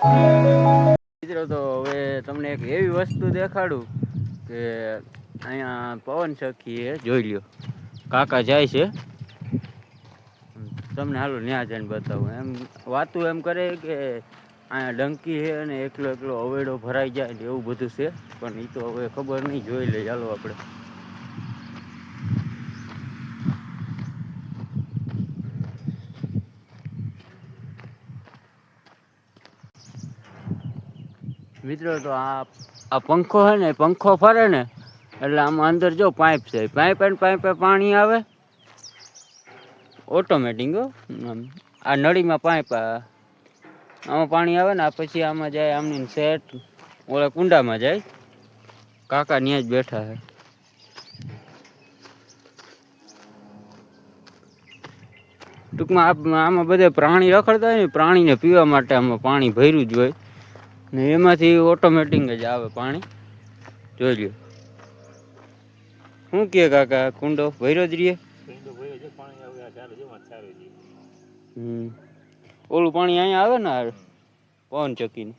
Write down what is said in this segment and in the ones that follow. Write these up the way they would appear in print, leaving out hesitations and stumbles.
મિત્રો તો હવે તમને એક એવી વસ્તુ દેખાડું કે અહીંયા પવન ચક્કી જોઈ લ્યો. કાકા જાય છે, તમને હાલો ન્યા જઈને બતાવું. એમ વાતું એમ કરે કે અહીંયા ડંકી છે અને એકલો એકલો અવેડો ભરાઈ જાય ને એવું બધું છે, પણ એ તો હવે ખબર નહીં, જોઈ લઈએ ચાલો આપણે. મિત્રો તો આ પંખો છે ને, પંખો ફરે ને એટલે આમાં અંદર જો પાઇપ છે, પાઇપે પાણી આવે ઓટોમેટિક. આ નળીમાં પાઇપ આમાં પાણી આવે ને, પછી આમાં જાય આમની સેટ ઓલા કુંડામાં જાય. કાકા ત્યાં જ બેઠા છે. ટૂંકમાં આમાં બધા પ્રાણી રખડતા હોય ને, પ્રાણીને પીવા માટે આમાં પાણી ભર્યું જ હોય ને, એમાંથી ઓટોમેટિક જ આવે પાણી. જોઈ લ્યો. શું કે કાકા, કુંડો ભર્યો જ રહીએ? ઓલું પાણી અહીંયા આવે ને પવન ચક્કીનું.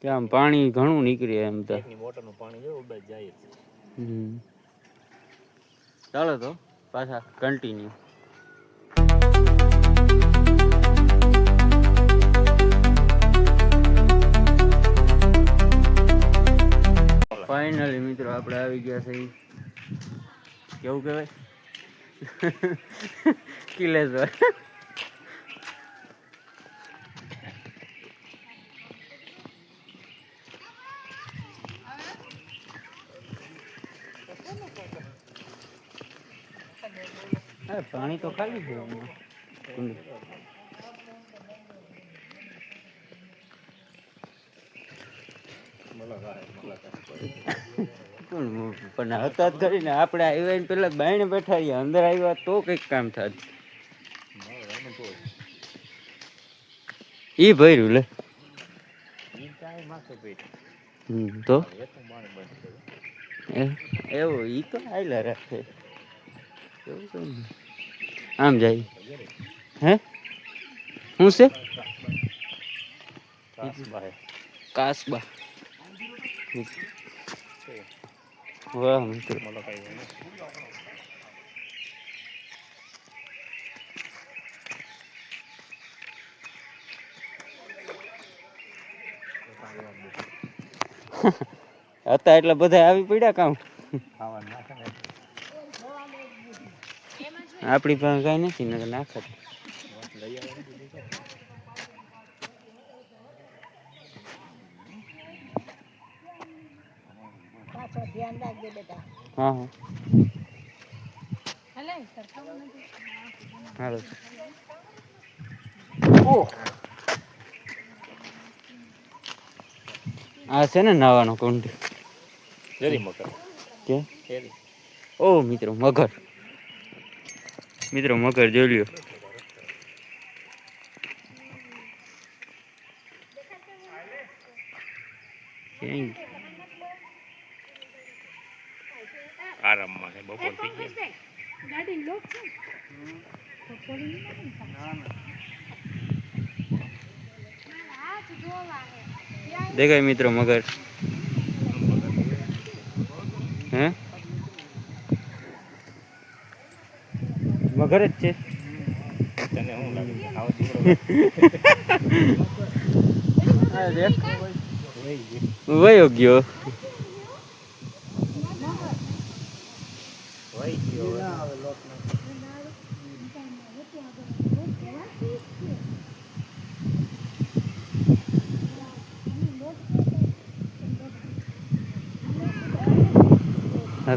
ત્યાં પાણી ઘણું નીકળે એમ તો. મોટરનું પાણી જાય. ચાલો તો પાછા કન્ટિન્યુ. ફાઇનલી મિત્રો આપણે આવી ગયા છે. કેવું કહેવાય? કિલેશ્વર. પાણી તો ખાલી છે. પણ હતા જ કરીને આપણે આવ્યા ને પેલા બાયણે બેઠા રહ્યા, અંદર આવ્યા તો કઈક કામ થાય. ઈ ભર્યું લે તો એવું ઈ તો આયલા રાખે. આમ જાય હે? શું છે? કાસબા. વાહ મિત્રો. હતા એટલે બધા આવી પડ્યા કામ. આપણી પાસે કઈ નથી ને નાખત. હા હા હાલો. આ છે ને નાવાનો કુંડ. ઓ મિત્રો મગર. મિત્રો મગર જોઈ લ્યો. આરામમાં છે. બપોર થઈ ગઈ. ગાડી લોક છે. દેખાય મિત્રો મગર. હે મગર જ છે. તને શું લાગે? વયો ગયો.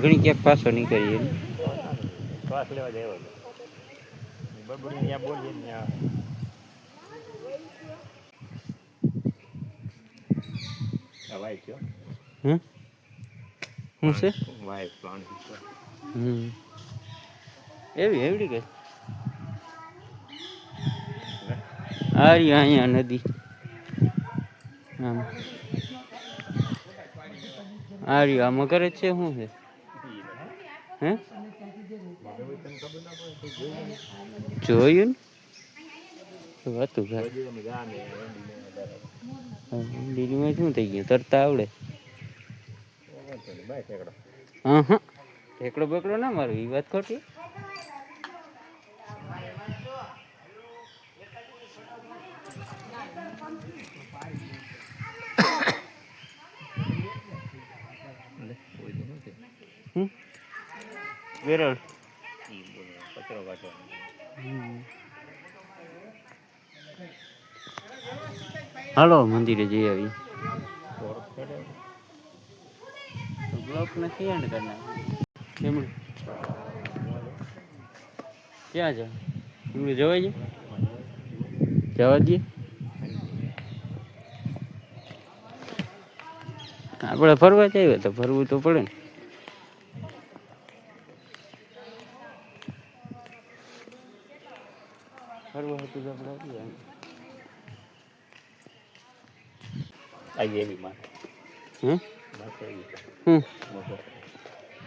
ઘણી ક્યાંક પાછો નીકળીએ. શ્વાસ લેવા જાય બબડી ત્યાં બોલીએ ત્યાં. વાઈટ છે. શું છે? White plant. એવી એવડી કે આ રહી અહીંયા નદી. આમ આ રહ્યું. આ મગર જ છે. શું છે? હે જોયું હતું બીજું શું થઈ ગયું તરતા આવડે હા હા ઠેકડો બેકડો ના મારું એ વાત ખોટી વેરળ હાલો મંદિરે જઈ આવી બ્લોક નથી એન્ડ કરના ક્યાં જા એમણે જવાય જવા દઈએ આપણે ફરવા જઈએ તો ફરવું તો પડે ને ફરવા હતું તો આપણે આવી માં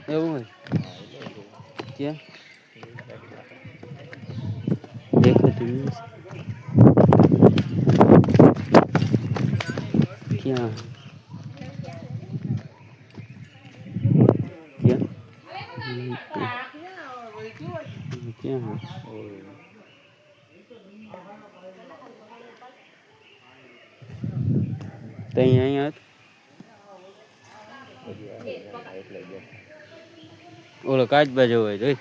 એવું હોય ક્યાં દેખાતું ક્યાં ક્યાં તઈ અહીંયા ઓલો કાચ બાજુ હોય જોઈ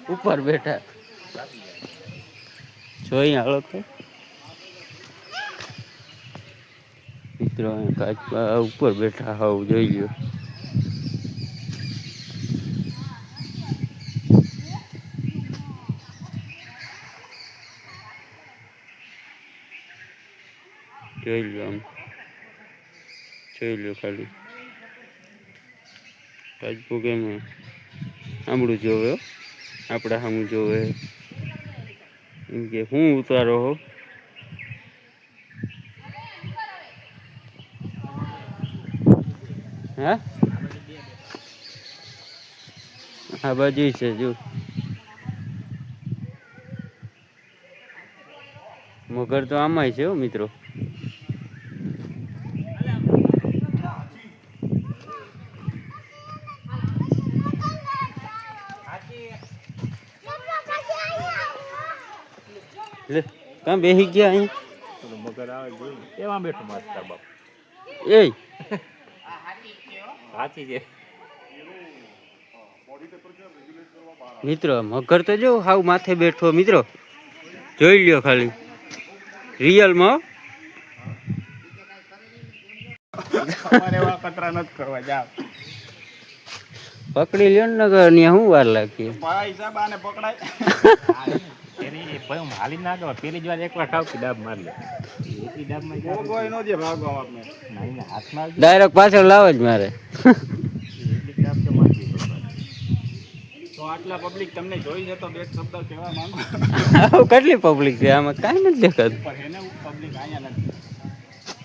ઉપર બેઠા જોઈ હાલો તો મિત્રો કાચ ઉપર બેઠા હાવ જોઈ લ્યો જોઈ લ્યો આમ જોઈ લ્યો ખાલી રાજપુર કેમ આમળું જોવે આપણા સામું જોવે એમ કે હું ઉતારો હો હા આ બાજુ છે જો મગર તો આમાંય છે હો મિત્રો લે કાં બેસી ગયા અહીંયા મગર આવે જોઈ એમાં બેઠો માસ્ટર બાપ એ સાચી છે મિત્રો મગર તો જો હાવ માથે બેઠો મિત્રો જોઈ લ્યો ખાલી રિયલમાં કતરા નથી કરવા જાવ પકડી લ્યો ને નગર ને શું વાર લાગી ભાઈ સાહેબ આને પકડાય એની ભાઈ હું હાલી ના ગયો પેલી જ વાર એકવાર ઠાવકી ડાબ મારી લે એટલી ડાબ માં કોઈ નો જે ભાગવા આપને નહીં ને હાથમાં ડાયરેક્ટ પાછળ લાવે જ મારે એટલી ડાબ તો મારી તો આટલા પબ્લિક તમને જોઈ છે તો બે શબ્દ કહેવા માંગુ કેટલી પબ્લિક છે આમાં કાંઈ નથી દેખાતું પર એને પબ્લિક અહીંયા નથી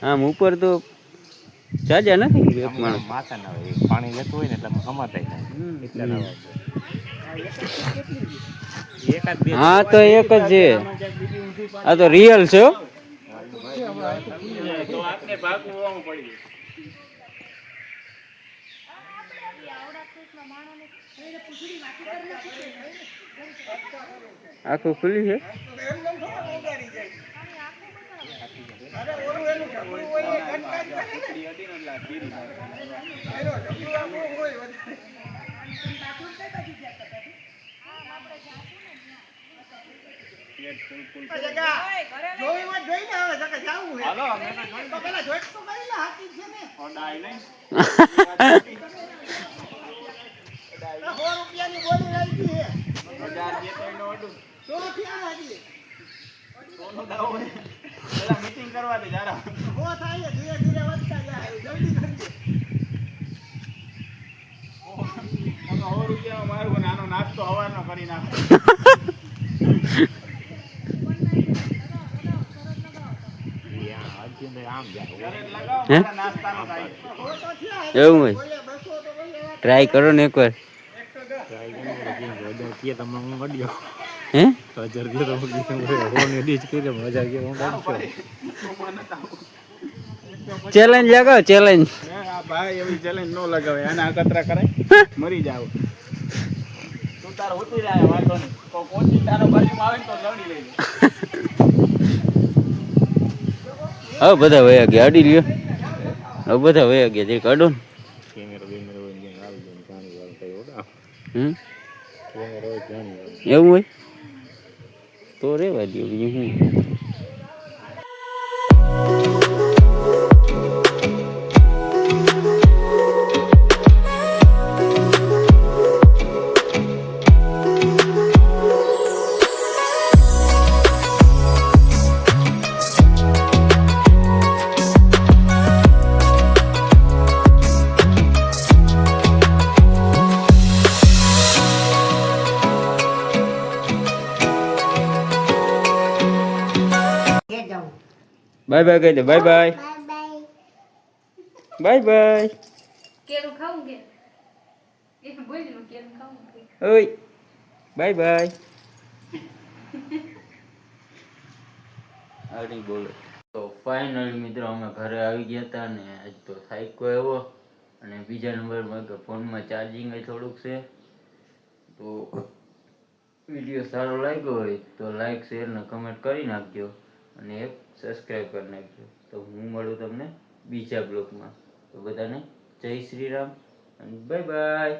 આમ ઉપર તો જાજા નથી એક માણસ માથા ના હોય પાણી લેતું હોય ને એટલે સમાતાય થાય એટલા ના હોય હા તો એક જ છે આ તો રિયલ છે તો આપને ભાગવું પડી આખું ખુલ્લી છે મીટિંગ કરવા દે જરા હો થાય ધીરે ધીરે વધતા જાય જલ્દી કરજે 100 રૂપિયા મારું નાનો નાસ્તો હવારનો કરી નાખો એવું હોય ટ્રાય કરો ને એકવાર ટ્રાય કરો તમને હું ગડ્યો હે 1000 દે તો હોને ડીચ કરી 1000 કે હું ચેલેન્જ લગાવ ચેલેન્જ. હા ભાઈ એવી ચેલેન્જ નો લગાવે આને અકતરા કરાય મરી જાવ તું તાર હોતી જાય વાંધો નહીં તો કોચી તારો બાજુમાં આવે ને તો લડી લેજે હવે બધા વયા ગયા અડી લ્યો. હવે બધા વયા ગયા જે કાઢો ને કેમેરો બેમેરો આવી જાય પાણી વાળ કઈ ઓડા કેમેરો જાણી એવું હોય તો રેવા દો બીજું શું. બાય બાય કહી દે બાય બાય બાય બાય કેરું ખાવું કે એ બોલ નો કેરું ખાવું કે ઓય બાય બાય આડી બોલો. તો ફાઇનલ મિત્રો અમે ઘરે આવી ગયા હતા ને આજ તો થાક્યો એવો અને બીજા નંબરમાં કે ફોનમાં ચાર્જિંગ થોડુંક છે. તો વિડીયો સારો લાગ્યો હોય તો લાઈક શેર ને કમેન્ટ કરી નાખજો અને એક સબસ્ક્રાઈબ કરી નાખજો. તો હું મળું તમને બીજા બ્લોગમાં. તો બધાને જય શ્રી રામ અને બાય બાય.